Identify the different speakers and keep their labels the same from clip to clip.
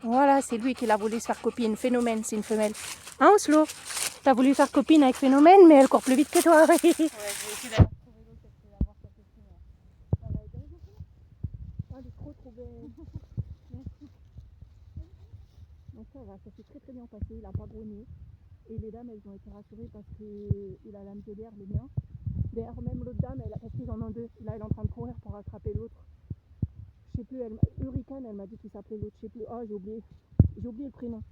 Speaker 1: Voilà, c'est lui qui l'a voulu se faire copine. Phénomène, c'est une femelle. Hein, Oslo? T'as voulu faire copine avec Phénomène, mais elle court plus vite que toi.
Speaker 2: Ouais, je vais essayer d'aller retrouver l'autre parce que d'avoir sa copine.
Speaker 1: Elle est trop belle. Donc ça va, ça s'est très bien passé, il n'a pas grogné. Et les dames, elles ont été rassurées parce qu'il a la muselière, le mien. D'ailleurs, même l'autre dame, parce qu'ils en ont deux. Là, elle est en train de courir pour rattraper l'autre. Je sais plus, Hurricane, elle m'a dit qu'il s'appelait l'autre. Je sais plus, oh, j'ai oublié le prénom.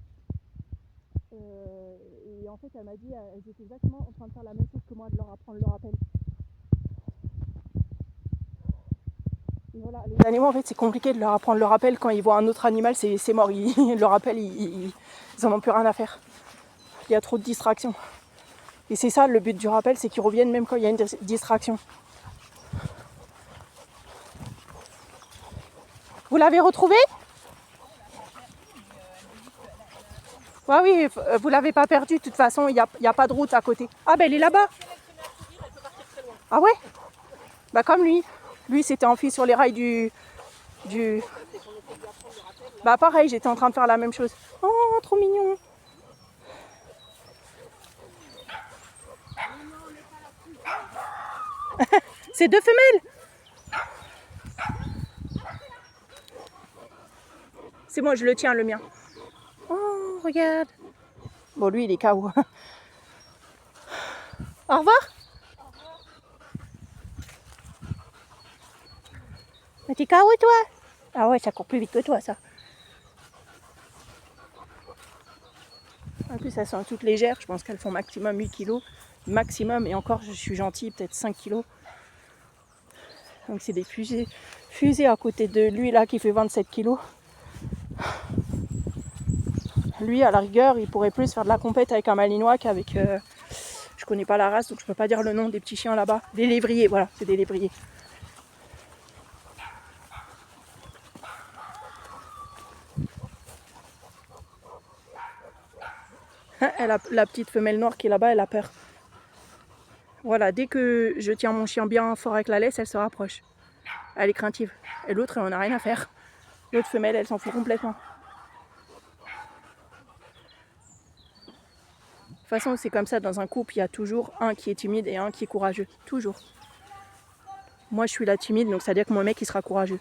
Speaker 1: Et en fait, elle m'a dit, elles étaient exactement en train de faire la même chose que moi, de leur apprendre le rappel. Et voilà, les animaux, en fait, c'est compliqué de leur apprendre le rappel. Quand ils voient un autre animal, c'est mort. Le rappel, ils en ont plus rien à faire. Il y a trop de distractions. Et c'est ça le but du rappel, c'est qu'ils reviennent même quand il y a une distraction. Vous l'avez retrouvé? Ouais, oui, vous l'avez pas perdu. De toute façon, il n'y a pas de route à côté. Ah ben elle est là-bas. Ah ouais? Bah comme lui. Lui s'était enfui sur les rails du... Bah pareil, j'étais en train de faire la même chose. Oh, trop mignon. C'est deux femelles. C'est moi, je le tiens, le mien. Oh, regarde. Bon, lui, il est KO. Au revoir. Mais t'es KO, toi? Ah ouais, ça court plus vite que toi, ça. En plus, elles sont toutes légères. Je pense qu'elles font maximum 8 kg. Maximum, et encore, je suis gentille, peut-être 5 kg. Donc, c'est des fusées à côté de lui, là, qui fait 27 kg. Lui, à la rigueur, il pourrait plus faire de la compète avec un malinois qu'avec... je connais pas la race, donc je peux pas dire le nom des petits chiens là-bas. Des lévriers, voilà, c'est des lévriers. La petite femelle noire qui est là-bas, elle a peur. Voilà, dès que je tiens mon chien bien fort avec la laisse, elle se rapproche. Elle est craintive. Et l'autre, elle en a rien à faire. L'autre femelle, elle s'en fout complètement. De toute façon, c'est comme ça, dans un couple, il y a toujours un qui est timide et un qui est courageux. Toujours. Moi, je suis la timide, donc ça veut dire que mon mec, il sera courageux.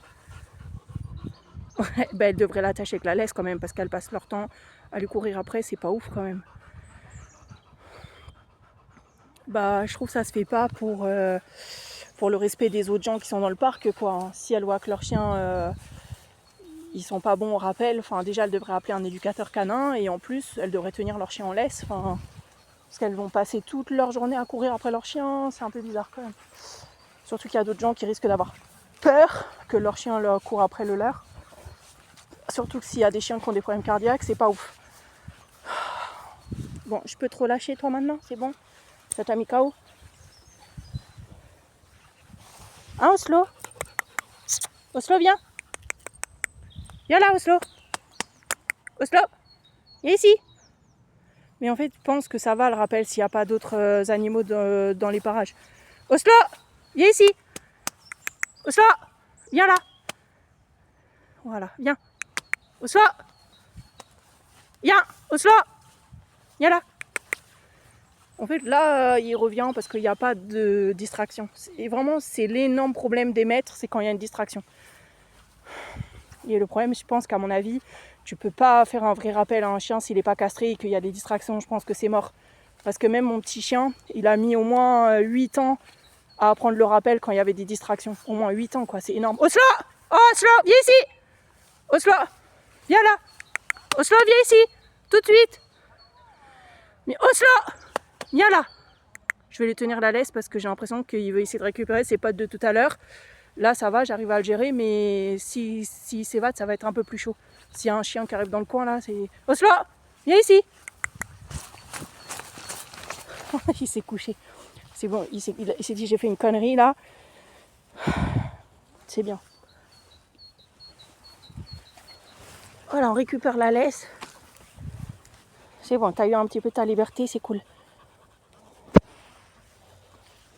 Speaker 1: Ben, elle devrait l'attacher avec la laisse quand même, parce qu'elle passe leur temps à lui courir après, c'est pas ouf quand même. Bah, je trouve que ça se fait pas pour le respect des autres gens qui sont dans le parc, quoi. Si elle voit que leurs chiens, ils sont pas bons au rappel, enfin, déjà, elle devrait appeler un éducateur canin, et en plus, elle devrait tenir leur chien en laisse, enfin, parce qu'elles vont passer toute leur journée à courir après leur chien, c'est un peu bizarre quand même. Surtout qu'il y a d'autres gens qui risquent d'avoir peur que leur chien leur court après le leur. Surtout que s'il y a des chiens qui ont des problèmes cardiaques, c'est pas ouf. Bon, je peux te relâcher toi maintenant, c'est bon? Ça t'a mis KO? Hein, Oslo? Oslo, viens! Viens là, Oslo! Oslo! Viens ici! Mais en fait, je pense que ça va, le rappel, s'il n'y a pas d'autres animaux dans les parages. Oslo! Viens ici! Oslo! Viens là! Voilà, viens! Oslo! Viens! Oslo! Viens là! En fait, là, il revient parce qu'il n'y a pas de distraction. Et vraiment, c'est l'énorme problème des maîtres, c'est quand il y a une distraction. Et le problème, je pense qu'à mon avis, tu peux pas faire un vrai rappel à un chien s'il n'est pas castré et qu'il y a des distractions. Je pense que c'est mort. Parce que même mon petit chien, il a mis au moins 8 ans à apprendre le rappel quand il y avait des distractions. Au moins 8 ans, quoi. C'est énorme. Oslo! Oh, Oslo, viens ici! Oslo, viens là! Oslo, viens ici! Tout de suite! Mais Oslo! Viens là! Je vais lui tenir la laisse parce que j'ai l'impression qu'il veut essayer de récupérer ses potes de tout à l'heure. Là, ça va, j'arrive à le gérer, mais s'il s'évade, ça va être un peu plus chaud. S'il y a un chien qui arrive dans le coin, là, c'est... Oslo! Viens ici! Il s'est couché. C'est bon, il s'est dit, j'ai fait une connerie, là. C'est bien. Voilà, on récupère la laisse. C'est bon, t'as eu un petit peu ta liberté, c'est cool.